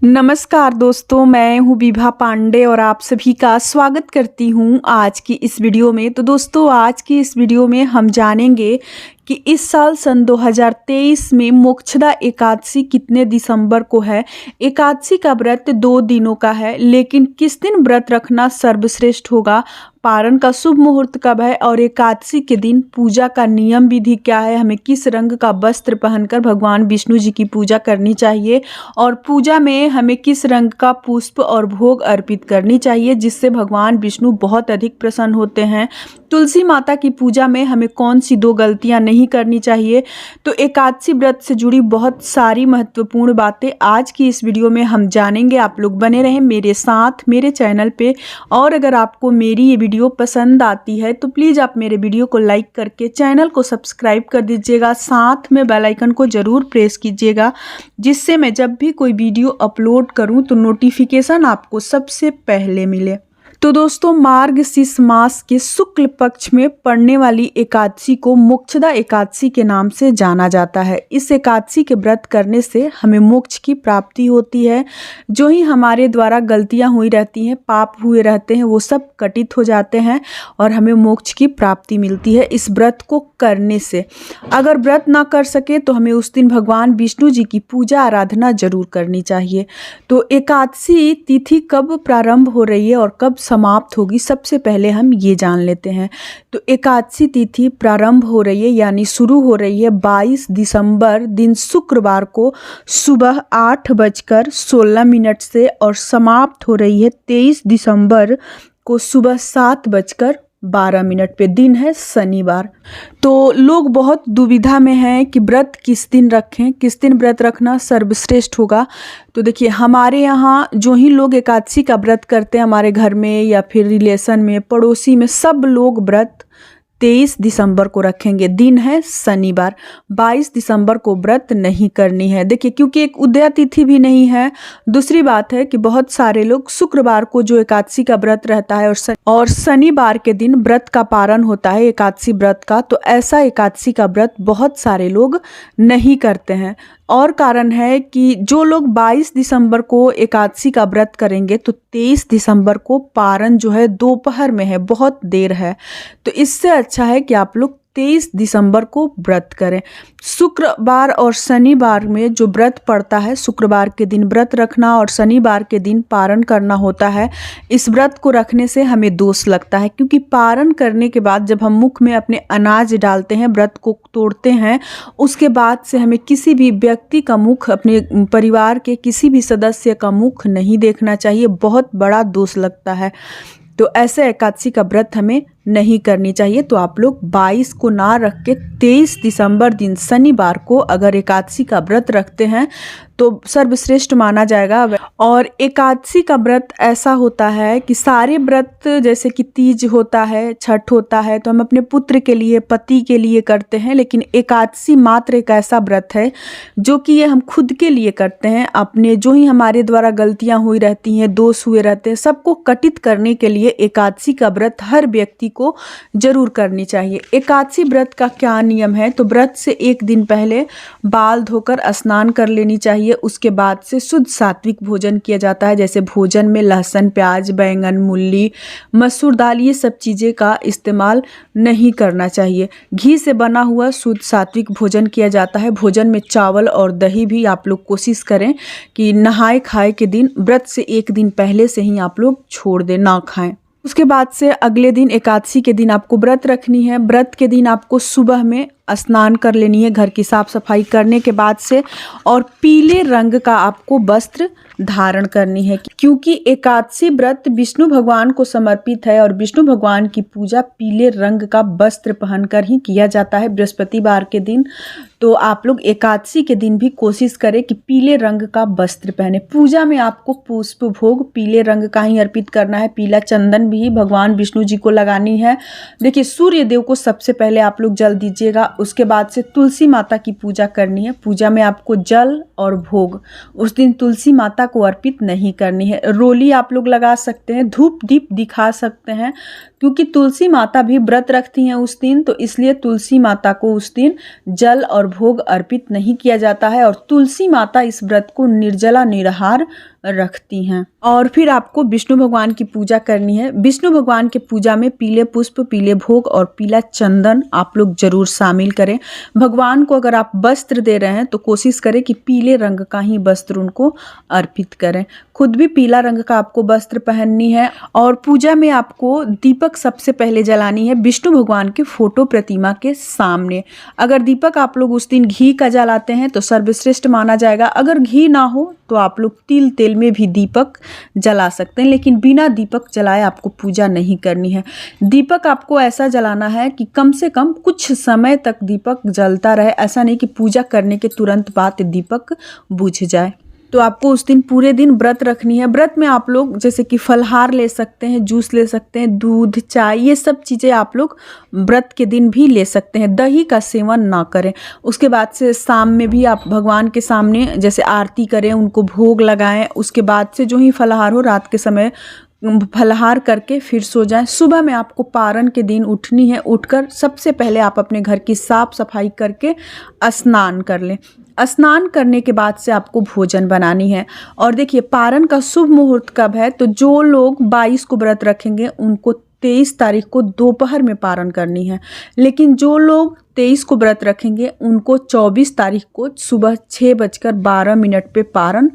नमस्कार दोस्तों, मैं हूँ विभा पांडे और आप सभी का स्वागत करती हूँ आज की इस वीडियो में। तो दोस्तों, आज की इस वीडियो में हम जानेंगे कि इस साल सन 2023 में मोक्षदा एकादशी कितने दिसंबर को है। एकादशी का व्रत 2 दिनों का है, लेकिन किस दिन व्रत रखना सर्वश्रेष्ठ होगा, पारण का शुभ मुहूर्त कब है और एकादशी के दिन पूजा का नियम विधि क्या है, हमें किस रंग का वस्त्र पहनकर भगवान विष्णु जी की पूजा करनी चाहिए और पूजा में हमें किस रंग का पुष्प और भोग अर्पित करनी चाहिए जिससे भगवान विष्णु बहुत अधिक प्रसन्न होते हैं। तुलसी माता की पूजा में हमें कौन सी 2 गलतियां नहीं करनी चाहिए। तो एकादशी व्रत से जुड़ी बहुत सारी महत्वपूर्ण बातें आज की इस वीडियो में हम जानेंगे। आप लोग बने रहें मेरे साथ मेरे चैनल पे, और अगर आपको मेरी ये वीडियो पसंद आती है तो प्लीज़ आप मेरे वीडियो को लाइक करके चैनल को सब्सक्राइब कर दीजिएगा, साथ में बेल आइकन को ज़रूर प्रेस कीजिएगा, जिससे मैं जब भी कोई वीडियो अपलोड करूं तो नोटिफिकेशन आपको सबसे पहले मिले। तो दोस्तों, मार्गशीर्ष मास के शुक्ल पक्ष में पड़ने वाली एकादशी को मोक्षदा एकादशी के नाम से जाना जाता है। इस एकादशी के व्रत करने से हमें मोक्ष की प्राप्ति होती है। जो ही हमारे द्वारा गलतियां हुई रहती हैं, पाप हुए रहते हैं, वो सब कटित हो जाते हैं और हमें मोक्ष की प्राप्ति मिलती है इस व्रत को करने से। अगर व्रत ना कर सके तो हमें उस दिन भगवान विष्णु जी की पूजा आराधना जरूर करनी चाहिए। तो एकादशी तिथि कब प्रारंभ हो रही है और कब समाप्त होगी, सबसे पहले हम ये जान लेते हैं। तो एकादशी तिथि प्रारंभ हो रही है यानी शुरू हो रही है 22 दिसंबर दिन शुक्रवार को सुबह 8:16 से और समाप्त हो रही है 23 दिसंबर को सुबह 7:12 पे। दिन है शनिवार। तो लोग बहुत दुविधा में हैं कि व्रत किस दिन रखें, किस दिन व्रत रखना सर्वश्रेष्ठ होगा। तो देखिए, हमारे यहाँ जो ही लोग एकादशी का व्रत करते हैं, हमारे घर में या फिर रिलेशन में, पड़ोसी में, सब लोग व्रत 23 दिसंबर को रखेंगे। दिन है शनिवार। 22 दिसंबर को व्रत नहीं करनी है। देखिए, क्योंकि एक उदया तिथि भी नहीं है। दूसरी बात है कि बहुत सारे लोग शुक्रवार को जो एकादशी का व्रत रहता है और शनिवार के दिन व्रत का पारण होता है एकादशी व्रत का, तो ऐसा एकादशी का व्रत बहुत सारे लोग नहीं करते हैं। और कारण है कि जो लोग 22 दिसंबर को एकादशी का व्रत करेंगे तो 23 दिसंबर को पारण जो है दोपहर में है, बहुत देर है। तो इससे अच्छा है कि आप लोग 23 दिसंबर को व्रत करें। शुक्रवार और शनिवार में जो व्रत पड़ता है, शुक्रवार के दिन व्रत रखना और शनिवार के दिन पारण करना होता है। इस व्रत को रखने से हमें दोष लगता है, क्योंकि पारण करने के बाद जब हम मुख में अपने अनाज डालते हैं, व्रत को तोड़ते हैं, उसके बाद से हमें किसी भी व्यक्ति का मुख, अपने परिवार के किसी भी सदस्य का मुख नहीं देखना चाहिए। बहुत बड़ा दोष लगता है। तो ऐसे एकादशी का व्रत हमें नहीं करनी चाहिए। तो आप लोग 22 को ना रख के 23 दिसंबर दिन शनिवार को अगर एकादशी का व्रत रखते हैं तो सर्वश्रेष्ठ माना जाएगा। और एकादशी का व्रत ऐसा होता है कि सारे व्रत, जैसे कि तीज होता है, छठ होता है, तो हम अपने पुत्र के लिए, पति के लिए करते हैं, लेकिन एकादशी मात्र एक ऐसा व्रत है जो कि ये हम खुद के लिए करते हैं। अपने जो ही हमारे द्वारा गलतियां हुई रहती हैं, दोष हुए रहते हैं, सबको कटित करने के लिए एकादशी का व्रत हर व्यक्ति को जरूर करनी चाहिए। एकादशी व्रत का क्या नियम है? तो व्रत से एक दिन पहले बाल धोकर स्नान कर लेनी चाहिए। उसके बाद से शुद्ध सात्विक भोजन किया जाता है, जैसे भोजन में लहसुन, प्याज, बैंगन, मूली, मसूर दाल, ये सब चीज़ें का इस्तेमाल नहीं करना चाहिए। घी से बना हुआ शुद्ध सात्विक भोजन किया जाता है। भोजन में चावल और दही भी आप लोग कोशिश करें कि नहाए खाए के दिन, व्रत से एक दिन पहले से ही आप लोग छोड़ दें, ना खाएं। उसके बाद से अगले दिन, एकादशी के दिन आपको व्रत रखनी है। व्रत के दिन आपको सुबह में स्नान कर लेनी है, घर की साफ सफाई करने के बाद से, और पीले रंग का आपको वस्त्र धारण करनी है, क्योंकि एकादशी व्रत विष्णु भगवान को समर्पित है और विष्णु भगवान की पूजा पीले रंग का वस्त्र पहनकर ही किया जाता है बृहस्पतिवार के दिन। तो आप लोग एकादशी के दिन भी कोशिश करें कि पीले रंग का वस्त्र पहने। पूजा में आपको पुष्प भोग पीले रंग का ही अर्पित करना है। पीला चंदन भी भगवान विष्णु जी को लगानी है। देखिए, सूर्य देव को सबसे पहले आप लोग जल दीजिएगा, उसके बाद से तुलसी माता की पूजा करनी है। पूजा में आपको जल और भोग उस दिन तुलसी माता को अर्पित नहीं करनी है। रोली आप लोग लगा सकते हैं, धूप दीप दिखा सकते हैं, क्योंकि तुलसी माता भी व्रत रखती हैं उस दिन, तो इसलिए तुलसी माता को उस दिन जल और भोग अर्पित नहीं किया जाता है। और तुलसी माता इस व्रत को निर्जला निराहार रखती हैं। और फिर आपको विष्णु भगवान की पूजा करनी है। विष्णु भगवान की पूजा में पीले पुष्प, पीले भोग और पीला चंदन आप लोग जरूर शामिल करें। भगवान को अगर आप वस्त्र दे रहे हैं तो कोशिश करें कि पीले रंग का ही वस्त्र उनको अर्पित करें। खुद भी पीला रंग का आपको वस्त्र पहननी है। और पूजा में आपको दीपक सबसे पहले जलानी है विष्णु भगवान के फोटो प्रतिमा के सामने। अगर दीपक आप लोग उस दिन घी का जलाते हैं तो सर्वश्रेष्ठ माना जाएगा। अगर घी ना हो तो आप लोग तिल तेल में भी दीपक जला सकते हैं, लेकिन बिना दीपक जलाए आपको पूजा नहीं करनी है। दीपक आपको ऐसा जलाना है कि कम से कम कुछ समय तक दीपक जलता रहे, ऐसा नहीं कि पूजा करने के तुरंत बाद दीपक बुझ जाए। तो आपको उस दिन पूरे दिन व्रत रखनी है। व्रत में आप लोग जैसे कि फलहार ले सकते हैं, जूस ले सकते हैं, दूध, चाय, ये सब चीज़ें आप लोग व्रत के दिन भी ले सकते हैं। दही का सेवन ना करें। उसके बाद से शाम में भी आप भगवान के सामने जैसे आरती करें, उनको भोग लगाएं। उसके बाद से जो ही फलहार हो, रात के समय फलहार करके फिर सो जाएं। सुबह में आपको पारण के दिन उठनी है। उठकर सबसे पहले आप अपने घर की साफ सफाई करके स्नान कर लें। स्नान करने के बाद से आपको भोजन बनानी है। और देखिए, पारण का शुभ मुहूर्त कब है, तो जो लोग 22 को व्रत रखेंगे उनको 23 तारीख को दोपहर में पारण करनी है। लेकिन जो लोग 23 को व्रत रखेंगे उनको 24 तारीख को सुबह 6:12 पे पारण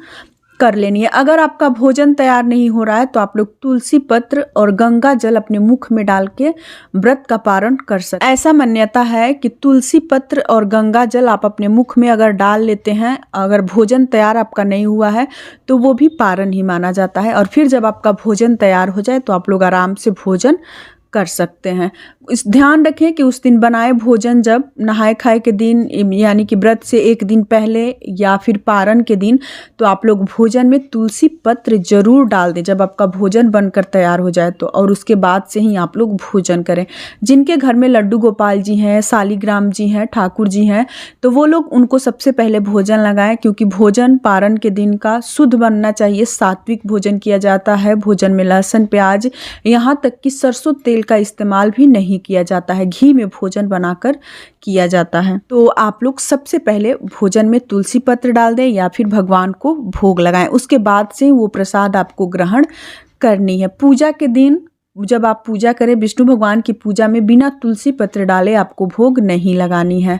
कर लेनी है। अगर आपका भोजन तैयार नहीं हो रहा है तो आप लोग तुलसी पत्र और गंगा जल अपने मुख में डाल के व्रत का पारण कर सकते हैं। ऐसा मान्यता है कि तुलसी पत्र और गंगा जल आप अपने मुख में अगर डाल लेते हैं, अगर भोजन तैयार आपका नहीं हुआ है तो वो भी पारण ही माना जाता है। और फिर जब आपका भोजन तैयार हो जाए तो आप लोग आराम से भोजन कर सकते हैं। इस ध्यान रखें कि उस दिन बनाए भोजन जब नहाए खाए के दिन, यानी कि व्रत से एक दिन पहले या फिर पारण के दिन, तो आप लोग भोजन में तुलसी पत्र जरूर डाल दें जब आपका भोजन बनकर तैयार हो जाए तो। और उसके बाद से ही आप लोग भोजन करें। जिनके घर में लड्डू गोपाल जी हैं, शालिग्राम जी हैं, ठाकुर जी हैं, तो वो लोग उनको सबसे पहले भोजन लगाएं, क्योंकि भोजन पारण के दिन का शुद्ध बनना चाहिए। सात्विक भोजन किया जाता है। भोजन में लहसुन, प्याज, यहाँ तक कि सरसों तेल का इस्तेमाल भी नहीं किया जाता है। घी में भोजन बनाकर किया जाता है। तो आप लोग सबसे पहले भोजन में तुलसी पत्र डाल दें या फिर भगवान को भोग लगाएं। उसके बाद से वो प्रसाद आपको ग्रहण करनी है। पूजा के दिन जब आप पूजा करें, विष्णु भगवान की पूजा में बिना तुलसी पत्र डाले आपको भोग नहीं लगानी है।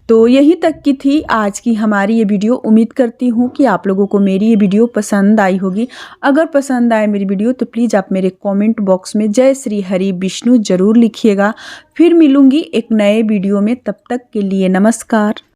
तो यही तक की थी आज की हमारी ये वीडियो। उम्मीद करती हूँ कि आप लोगों को मेरी ये वीडियो पसंद आई होगी। अगर पसंद आए मेरी वीडियो तो प्लीज़ आप मेरे कमेंट बॉक्स में जय श्री हरि विष्णु जरूर लिखिएगा। फिर मिलूंगी एक नए वीडियो में, तब तक के लिए नमस्कार।